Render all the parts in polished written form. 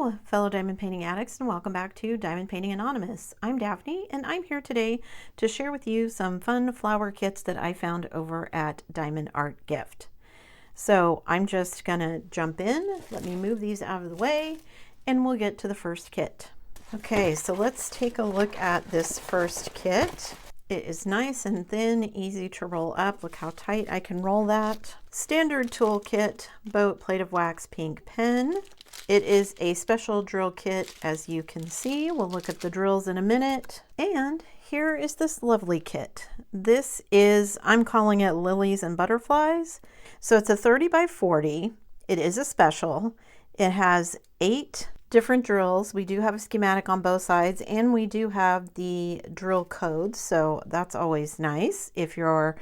Hello, fellow diamond painting addicts, and welcome back to Diamond Painting Anonymous. I'm Daphne, and I'm here today to share with you some fun flower kits that I found over at Diamondartgift. So I'm just gonna jump in. Let me move these out of the way, and we'll get to the first kit. Okay, so let's take a look at this first kit. It is nice and thin, easy to roll up. Look how tight I can roll that. Standard toolkit, boat, plate of wax, pink pen. It is a special drill kit, as you can see. We'll look at the drills in a minute. And here is this lovely kit. This is, I'm calling it Lilies and Butterflies. So it's a 30 by 40. It is a special. It has 8 different drills. We do have a schematic on both sides, and we do have the drill codes. So that's always nice if you're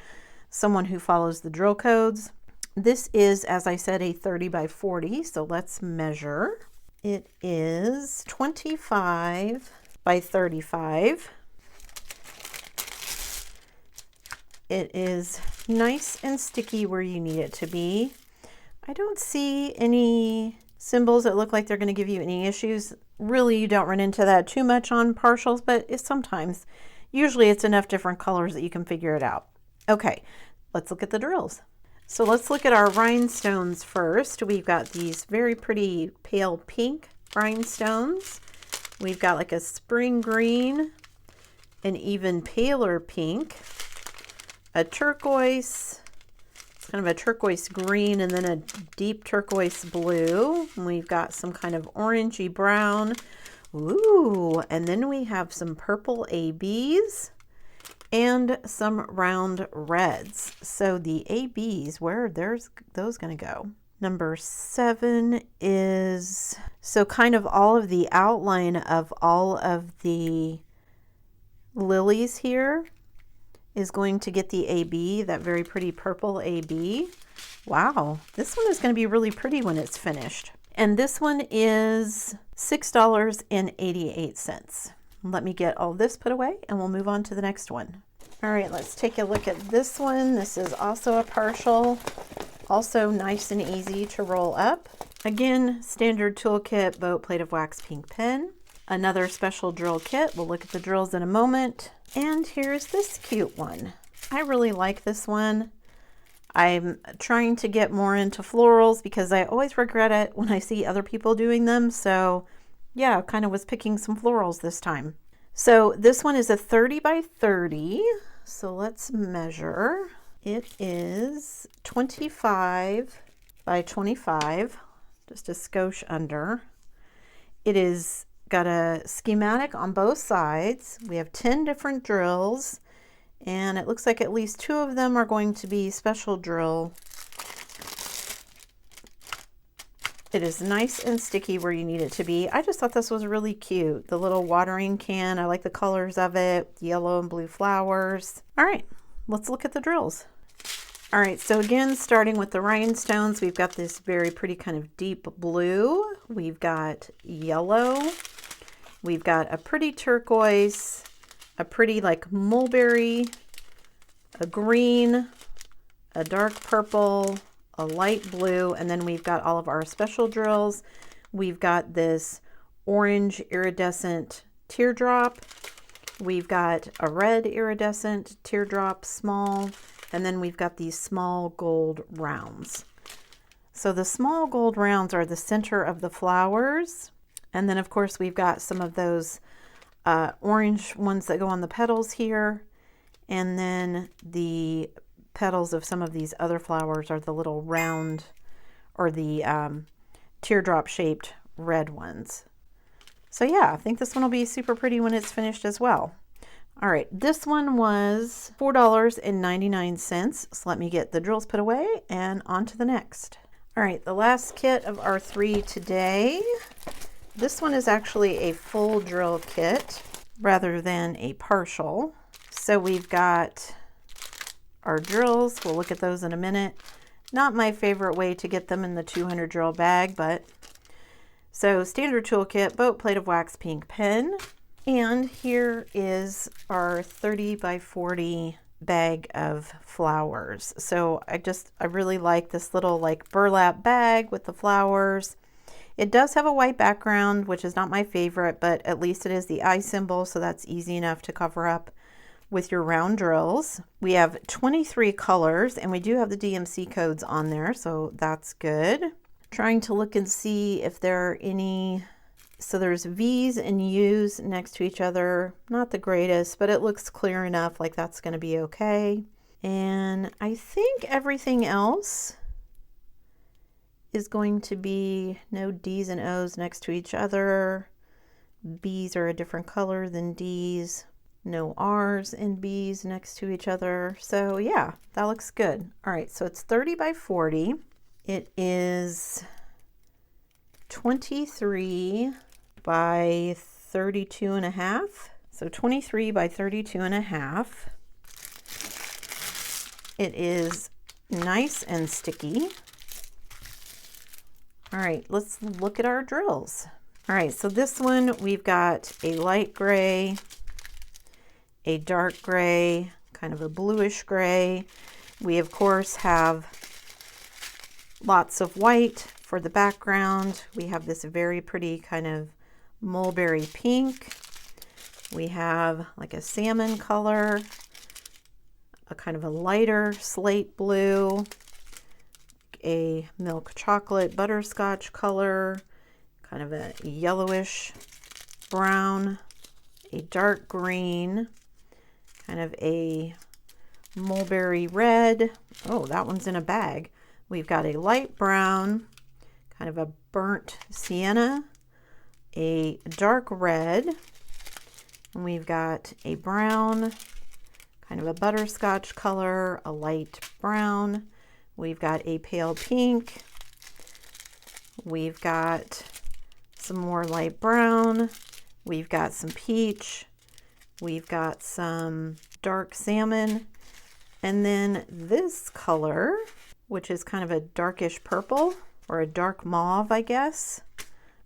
someone who follows the drill codes. This is, as I said, a 30 by 40, so let's measure. It is 25 by 35. It is nice and sticky where you need it to be. I don't see any symbols that look like they're going to give you any issues. Really, you don't run into that too much on partials, but it's sometimes. Usually it's enough different colors that you can figure it out. Okay, let's look at the drills. So let's look at our rhinestones first. We've got these very pretty pale pink rhinestones. We've got like a spring green, an even paler pink, a turquoise, it's kind of a turquoise green, and then a deep turquoise blue. And we've got some kind of orangey brown. Ooh, and then we have some purple ABs. And some round reds. So the ABs, where are those going to go? Number 7 is, so kind of all of the outline of all of the lilies here is going to get the AB, that very pretty purple AB. Wow, this one is going to be really pretty when it's finished. And this one is $6.88. Let me get all this put away and we'll move on to the next one. All right, let's take a look at this one. This is also a partial, also nice and easy to roll up. Again, standard toolkit, boat, plate of wax, pink pen. Another special drill kit. We'll look at the drills in a moment. And here's this cute one. I really like this one. I'm trying to get more into florals because I always regret it when I see other people doing them. So yeah, kind of was picking some florals this time. So this one is a 30 by 30. So let's measure. It is 25 by 25, just a skosh under. It is got a schematic on both sides. We have 10 different drills, and it looks like at least 2 of them are going to be special drill. It is nice and sticky where you need it to be. I just thought this was really cute. The little watering can, I like the colors of it, yellow and blue flowers. All right, let's look at the drills. All right, so again, starting with the rhinestones, we've got this very pretty kind of deep blue. We've got yellow. We've got a pretty turquoise, a pretty like mulberry, a green, a dark purple, a light blue, and then we've got all of our special drills. We've got this orange iridescent teardrop. We've got a red iridescent teardrop, small, and then we've got these small gold rounds. So the small gold rounds are the center of the flowers. And then of course we've got some of those orange ones that go on the petals here. And then the petals of some of these other flowers are the little round, or the teardrop shaped red ones. So yeah, I think this one will be super pretty when it's finished as well. All right, this one was $4.99. So let me get the drills put away and on to the next. All right, the last kit of our 3 today. This one is actually a full drill kit rather than a partial. So we've got our drills. We'll look at those in a minute. Not my favorite way to get them in the 200 drill bag, but so standard toolkit, boat, plate of wax, pink pen. And here is our 30 by 40 bag of flowers. So I really like this little like burlap bag with the flowers. It does have a white background, which is not my favorite, but at least it is the eye symbol, so that's easy enough to cover up with your round drills. We have 23 colors, and we do have the DMC codes on there, so that's good. Trying to look and see if there are any. So there's V's and U's next to each other. Not the greatest, but it looks clear enough, like that's going to be okay. And I think everything else is going to be no D's and O's next to each other. B's are a different color than D's. No R's and B's next to each other. So yeah, that looks good. All right, so it's 30 by 40. It is 23 by 32 and a half. So 23 by 32 and a half. It is nice and sticky. All right, let's look at our drills. All right, so this one we've got a light gray, a dark gray, kind of a bluish gray. We of course have lots of white for the background. We have this very pretty kind of mulberry pink. We have like a salmon color, a kind of a lighter slate blue, a milk chocolate butterscotch color, kind of a yellowish brown, a dark green, kind of a mulberry red. Oh, that one's in a bag. We've got a light brown, kind of a burnt sienna, a dark red, and we've got a brown, kind of a butterscotch color, a light brown. We've got a pale pink. We've got some more light brown. We've got some peach. We've got some dark salmon. And then this color, which is kind of a darkish purple or a dark mauve, I guess.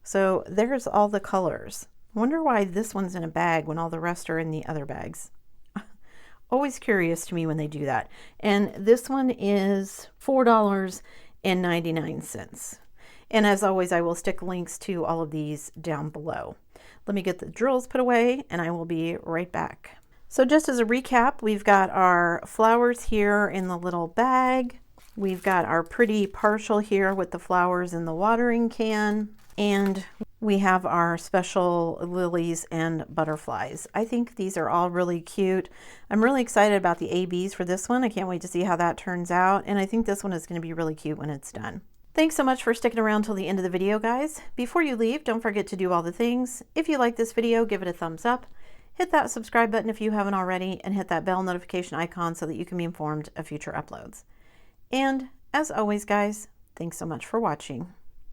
So there's all the colors. I wonder why this one's in a bag when all the rest are in the other bags. Always curious to me when they do that. And this one is $4.99. And as always, I will stick links to all of these down below. Let me get the drills put away and I will be right back. So just as a recap, we've got our flowers here in the little bag. We've got our pretty partial here with the flowers in the watering can. And we have our special lilies and butterflies. I think these are all really cute. I'm really excited about the ABs for this one. I can't wait to see how that turns out. And I think this one is going to be really cute when it's done. Thanks so much for sticking around till the end of the video, guys. Before you leave, don't forget to do all the things. If you like this video, give it a thumbs up. Hit that subscribe button if you haven't already, and hit that bell notification icon so that you can be informed of future uploads. And as always, guys, thanks so much for watching.